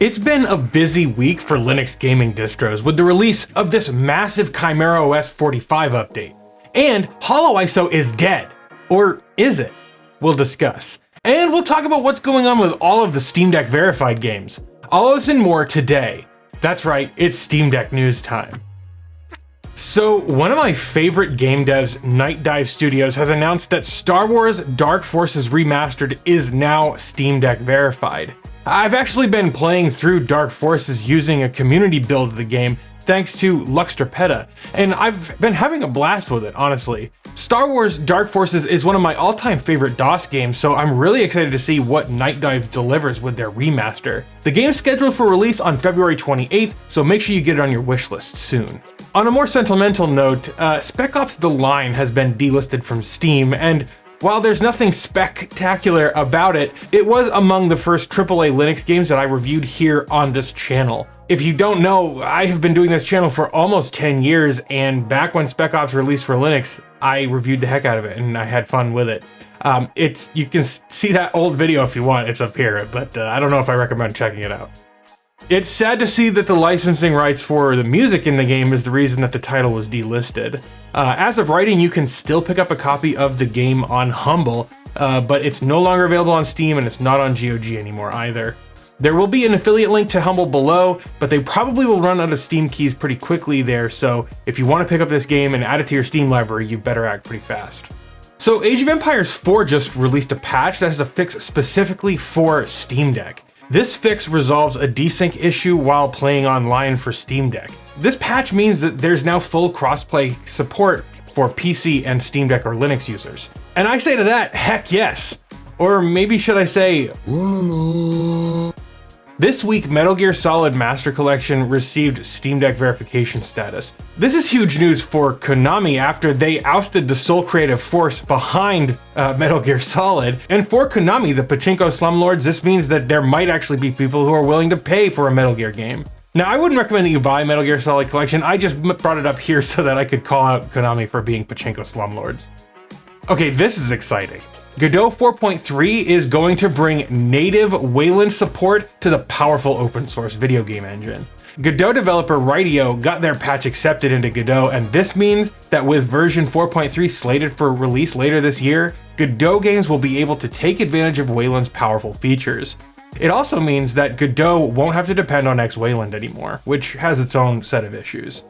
It's been a busy week for Linux gaming distros with the release of this massive ChimeraOS 45 update. And HoloISO is dead. Or is it? We'll discuss. And we'll talk about what's going on with all of the Steam Deck verified games. All of this and more today. That's right, it's Steam Deck news time. So, one of my favorite game devs, Night Dive Studios, has announced that Star Wars Dark Forces Remastered is now Steam Deck verified. I've actually been playing through Dark Forces using a community build of the game thanks to Luxterpeta, and I've been having a blast with it, honestly. Star Wars Dark Forces is one of my all-time favorite DOS games, so I'm really excited to see what Night Dive delivers with their remaster. The game's scheduled for release on February 28th, so make sure you get it on your wishlist soon. On a more sentimental note, Spec Ops The Line has been delisted from Steam, and while there's nothing spectacular about it, it was among the first AAA Linux games that I reviewed here on this channel. If you don't know, I have been doing this channel for almost 10 years, and back when Spec Ops released for Linux, I reviewed the heck out of it, and I had fun with it. You can see that old video if you want, it's up here, but I don't know if I recommend checking it out. It's sad to see that the licensing rights for the music in the game is the reason that the title was delisted. As of writing, you can still pick up a copy of the game on Humble, but it's no longer available on Steam and it's not on GOG anymore either. There will be an affiliate link to Humble below, but they probably will run out of Steam keys pretty quickly there, so if you want to pick up this game and add it to your Steam library, you better act pretty fast. So Age of Empires 4 just released a patch that has a fix specifically for Steam Deck. This fix resolves a desync issue while playing online for Steam Deck. This patch means that there's now full crossplay support for PC and Steam Deck or Linux users. And I say to that, heck yes. Or maybe should I say, this week, Metal Gear Solid Master Collection received Steam Deck verification status. This is huge news for Konami after they ousted the sole creative force behind Metal Gear Solid. And for Konami, the pachinko slumlords, this means that there might actually be people who are willing to pay for a Metal Gear game. Now, I wouldn't recommend that you buy Metal Gear Solid Collection, I just brought it up here so that I could call out Konami for being pachinko slumlords. Okay, this is exciting. Godot 4.3 is going to bring native Wayland support to the powerful open source video game engine. Godot developer Rytio got their patch accepted into Godot, and this means that with version 4.3 slated for release later this year, Godot games will be able to take advantage of Wayland's powerful features. It also means that Godot won't have to depend on X-Wayland anymore, which has its own set of issues.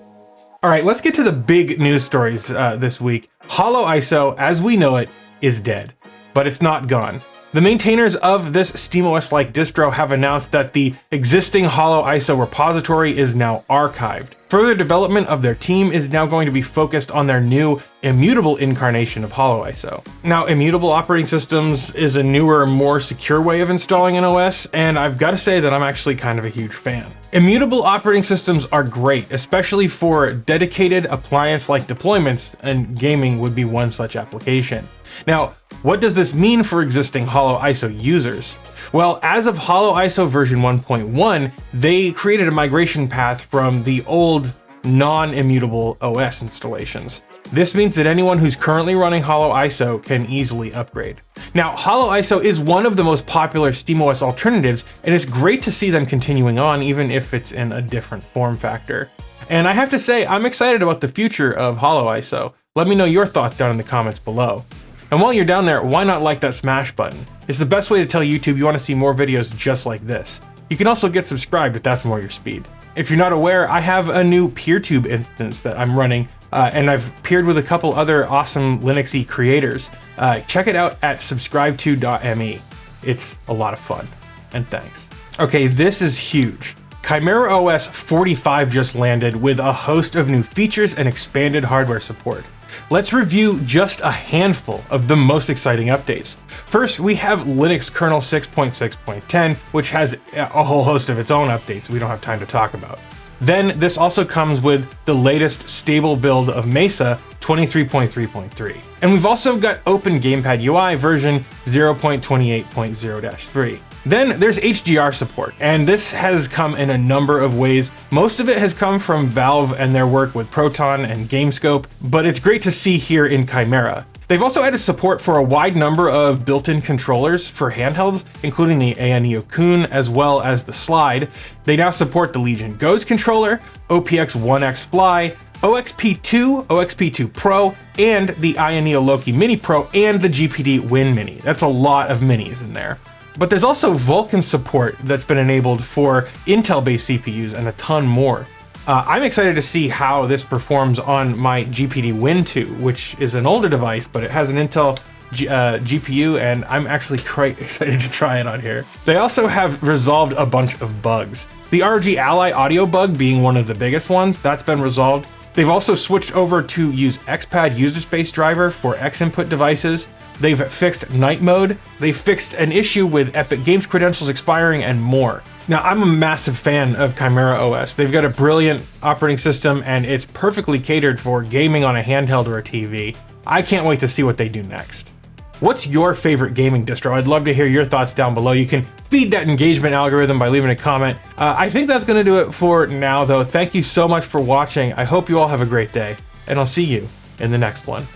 Alright, let's get to the big news stories this week. HoloISO, as we know it, is dead. But it's not gone. The maintainers of this SteamOS-like distro have announced that the existing HoloISO repository is now archived. Further development of their team is now going to be focused on their new immutable incarnation of HoloISO. Now, immutable operating systems is a newer, more secure way of installing an OS, and I've got to say that I'm actually kind of a huge fan. Immutable operating systems are great, especially for dedicated appliance-like deployments, and gaming would be one such application. Now, what does this mean for existing HoloISO users? Well, as of HoloISO version 1.1, they created a migration path from the old non-immutable OS installations. This means that anyone who's currently running HoloISO can easily upgrade. Now, HoloISO is one of the most popular SteamOS alternatives, and it's great to see them continuing on, even if it's in a different form factor. And I have to say, I'm excited about the future of HoloISO. Let me know your thoughts down in the comments below. And while you're down there, why not like that smash button? It's the best way to tell YouTube you want to see more videos just like this. You can also get subscribed if that's more your speed. If you're not aware, I have a new PeerTube instance that I'm running, and I've peered with a couple other awesome Linuxy creators. Check it out at subscribe2.me. It's a lot of fun, and thanks. Okay, this is huge. ChimeraOS 45 just landed with a host of new features and expanded hardware support. Let's review just a handful of the most exciting updates. First, we have Linux kernel 6.6.10, which has a whole host of its own updates we don't have time to talk about. Then this also comes with the latest stable build of Mesa 23.3.3. And we've also got Open Gamepad UI version 0.28.0-3. Then there's HDR support, and this has come in a number of ways. Most of it has come from Valve and their work with Proton and GameScope, but it's great to see here in Chimera. They've also added support for a wide number of built-in controllers for handhelds, including the ANEO Kun as well as the Slide. They now support the Legion Go's controller, OPX 1X Fly, OXP2, OXP2 Pro, and the ANEO Loki Mini Pro, and the GPD Win Mini. That's a lot of minis in there. But there's also Vulkan support that's been enabled for Intel-based CPUs and a ton more. I'm excited to see how this performs on my GPD Win 2, which is an older device, but it has an Intel GPU, and I'm actually quite excited to try it on here. They also have resolved a bunch of bugs. The ROG Ally audio bug being one of the biggest ones, that's been resolved. They've also switched over to use XPad user space driver for X input devices. They've fixed night mode. They fixed an issue with Epic Games credentials expiring, and more. Now, I'm a massive fan of ChimeraOS. They've got a brilliant operating system, and it's perfectly catered for gaming on a handheld or a TV. I can't wait to see what they do next. What's your favorite gaming distro? I'd love to hear your thoughts down below. You can feed that engagement algorithm by leaving a comment. I think that's going to do it for now, though. Thank you so much for watching. I hope you all have a great day, and I'll see you in the next one.